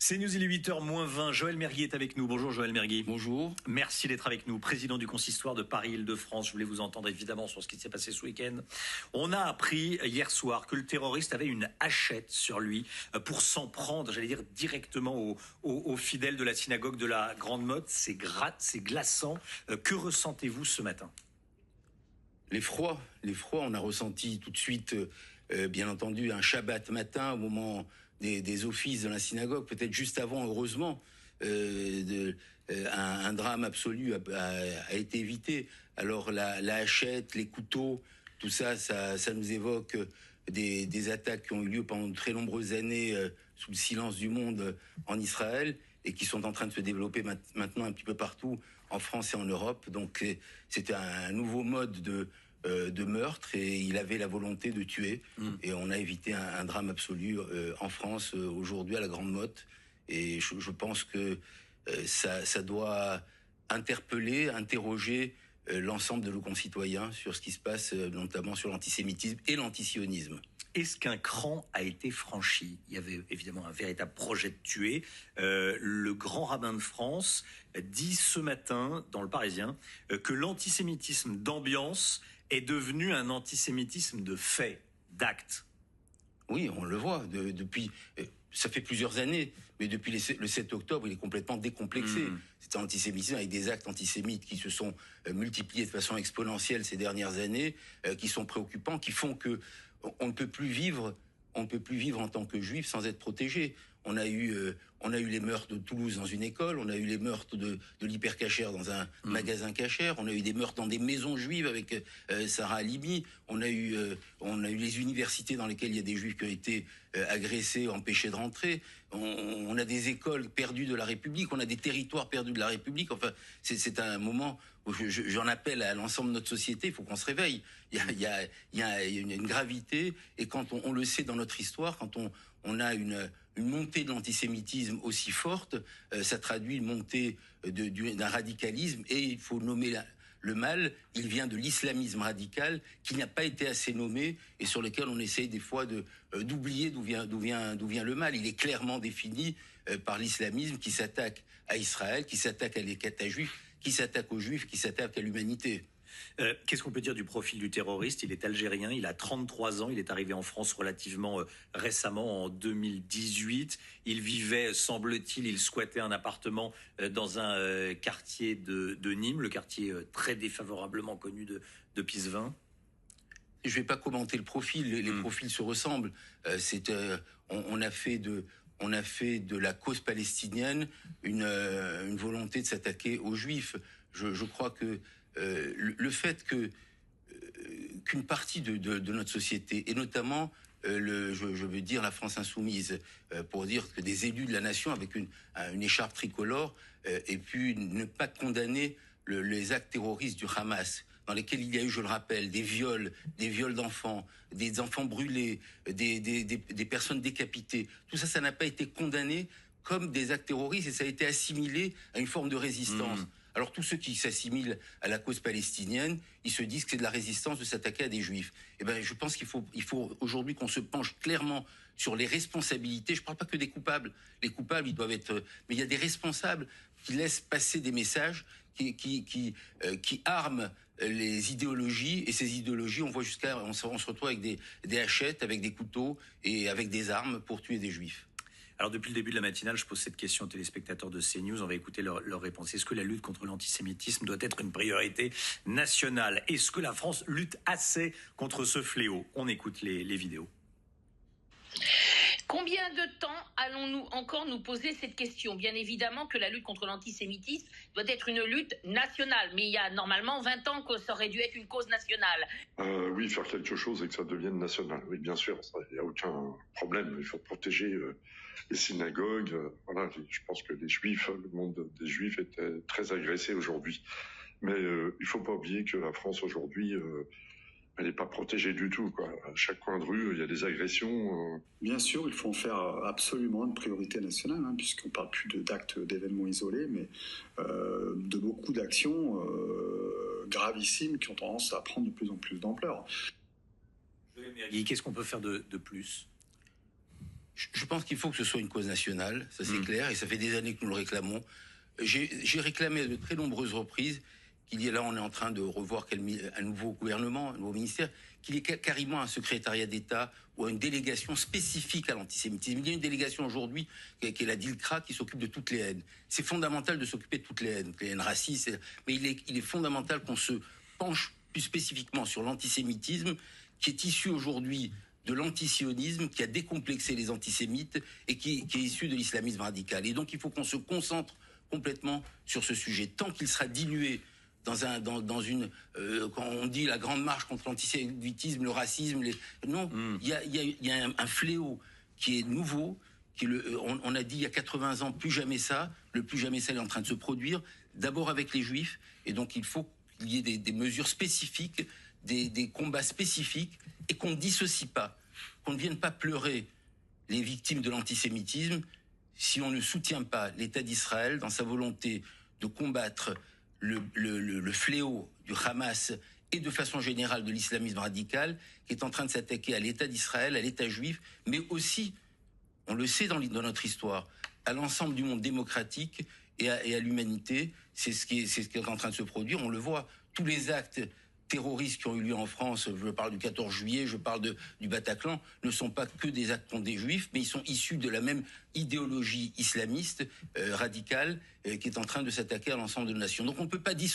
C'est News, il est 8h moins 20. Joël Mergui est avec nous. Bonjour Joël Mergui. Bonjour. Merci d'être avec nous, président du consistoire de Paris-Île-de-France. Je voulais vous entendre évidemment sur ce qui s'est passé ce week-end. On a appris hier soir que le terroriste avait une hachette sur lui pour s'en prendre, j'allais dire, directement aux fidèles de la synagogue de la Grande Motte. C'est glaçant. Que ressentez-vous ce matin ? L'effroi, on a ressenti tout de suite, bien entendu, un Shabbat matin au moment des offices de la synagogue, peut-être juste avant, heureusement, un drame absolu a été évité. Alors la hachette, les couteaux, tout ça nous évoque des attaques qui ont eu lieu pendant de très nombreuses années sous le silence du monde en Israël et qui sont en train de se développer maintenant un petit peu partout en France et en Europe. Donc c'était un nouveau mode de meurtre et il avait la volonté de tuer. Et on a évité un drame absolu en France aujourd'hui à la Grande Motte. Et je pense que ça doit interroger l'ensemble de nos concitoyens sur ce qui se passe, notamment sur l'antisémitisme et l'antisionisme. Est-ce qu'un cran a été franchi ? Il y avait évidemment un véritable projet de tuer. Le grand rabbin de France dit ce matin, dans le Parisien, que l'antisémitisme d'ambiance est devenu un antisémitisme de fait, d'acte. Oui, on le voit depuis... Ça fait plusieurs années, mais depuis le 7 octobre, il est complètement décomplexé. C'est un antisémitisme avec des actes antisémites qui se sont multipliés de façon exponentielle ces dernières années, qui sont préoccupants, qui font que on ne peut plus vivre en tant que juif sans être protégé. On a eu les meurtres de Toulouse dans une école, on a eu les meurtres de l'hypercachère dans un magasin cachère, on a eu des meurtres dans des maisons juives avec Sarah Halimi, on a eu les universités dans lesquelles il y a des juifs qui ont été agressés, empêchés de rentrer, on a des écoles perdues de la République, on a des territoires perdus de la République. Enfin, c'est un moment où j'en appelle à l'ensemble de notre société, il faut qu'on se réveille. Il y a une gravité, et quand on le sait dans notre histoire, quand on a une montée de l'antisémitisme aussi forte, ça traduit une montée d'un radicalisme, et il faut nommer le mal. Il vient de l'islamisme radical qui n'a pas été assez nommé et sur lequel on essaye des fois d'oublier d'où vient le mal. Il est clairement défini par l'islamisme qui s'attaque à Israël, qui s'attaque à l'État juif, qui s'attaque aux juifs, qui s'attaque à l'humanité. Qu'est-ce qu'on peut dire du profil du terroriste ? Il est algérien, il a 33 ans, il est arrivé en France relativement récemment, en 2018. Il vivait, semble-t-il, il squattait un appartement dans un quartier de Nîmes, le quartier très défavorablement connu de Pisevin. Je ne vais pas commenter le profil, les profils se ressemblent. On a fait de la cause palestinienne une volonté de s'attaquer aux Juifs. Je crois que le fait qu'une partie de notre société, et notamment je veux dire la France insoumise, pour dire que des élus de la nation avec une écharpe tricolore aient pu ne pas condamner les actes terroristes du Hamas, dans lesquels il y a eu, je le rappelle, des viols d'enfants, des enfants brûlés, des personnes décapitées. Tout ça, ça n'a pas été condamné comme des actes terroristes et ça a été assimilé à une forme de résistance. Alors tous ceux qui s'assimilent à la cause palestinienne, ils se disent que c'est de la résistance de s'attaquer à des juifs. Eh ben, je pense qu'il faut aujourd'hui qu'on se penche clairement sur les responsabilités. Je ne parle pas que des coupables. Les coupables, ils doivent être... Mais il y a des responsables qui laissent passer des messages, qui arment les idéologies, et ces idéologies, on se retrouve avec des hachettes, avec des couteaux et avec des armes pour tuer des juifs. Alors depuis le début de la matinale, je pose cette question aux téléspectateurs de CNews. On va écouter leur réponse. Est-ce que la lutte contre l'antisémitisme doit être une priorité nationale ? Est-ce que la France lutte assez contre ce fléau ? On écoute les vidéos. Combien de temps allons-nous encore nous poser cette question ? Bien évidemment que la lutte contre l'antisémitisme doit être une lutte nationale, mais il y a normalement 20 ans que ça aurait dû être une cause nationale. Oui, faire quelque chose et que ça devienne national. Oui, bien sûr, il n'y a aucun problème. Il faut protéger les synagogues. Voilà, je pense que les Juifs, le monde des Juifs était très agressé aujourd'hui. Mais il ne faut pas oublier que la France aujourd'hui... elle n'est pas protégée du tout, quoi. À chaque coin de rue, il y a des agressions. Bien sûr, il faut en faire absolument une priorité nationale, puisqu'on ne parle plus d'actes, d'événements isolés, mais de beaucoup d'actions gravissimes qui ont tendance à prendre de plus en plus d'ampleur. Qu'est-ce qu'on peut faire de plus ? Je pense qu'il faut que ce soit une cause nationale, ça c'est clair, et ça fait des années que nous le réclamons. J'ai réclamé à de très nombreuses reprises qu'il y ait, là on est en train de revoir un nouveau gouvernement, un nouveau ministère, qu'il y ait carrément un secrétariat d'État ou une délégation spécifique à l'antisémitisme. Il y a une délégation aujourd'hui qui est la DILCRA qui s'occupe de toutes les haines. C'est fondamental de s'occuper de toutes les haines racistes, mais il est fondamental qu'on se penche plus spécifiquement sur l'antisémitisme qui est issu aujourd'hui de l'antisionisme, qui a décomplexé les antisémites et qui est issu de l'islamisme radical. Et donc il faut qu'on se concentre complètement sur ce sujet. Tant qu'il sera dilué dans une quand on dit la grande marche contre l'antisémitisme, le racisme, il y a un fléau qui est nouveau, on a dit il y a 80 ans, plus jamais ça, le plus jamais ça est en train de se produire, d'abord avec les juifs, et donc il faut qu'il y ait des mesures spécifiques, des combats spécifiques, et qu'on ne dissocie pas, qu'on ne vienne pas pleurer les victimes de l'antisémitisme si on ne soutient pas l'État d'Israël dans sa volonté de combattre le fléau du Hamas et de façon générale de l'islamisme radical qui est en train de s'attaquer à l'État d'Israël, à l'État juif, mais aussi, on le sait dans notre histoire, à l'ensemble du monde démocratique et à l'humanité. C'est ce qui est en train de se produire. On le voit, tous les actes terroristes qui ont eu lieu en France, je parle du 14 juillet, je parle du Bataclan, ne sont pas que des actes contre des juifs, mais ils sont issus de la même idéologie islamiste radicale qui est en train de s'attaquer à l'ensemble de la nation. Donc on ne peut pas dissocier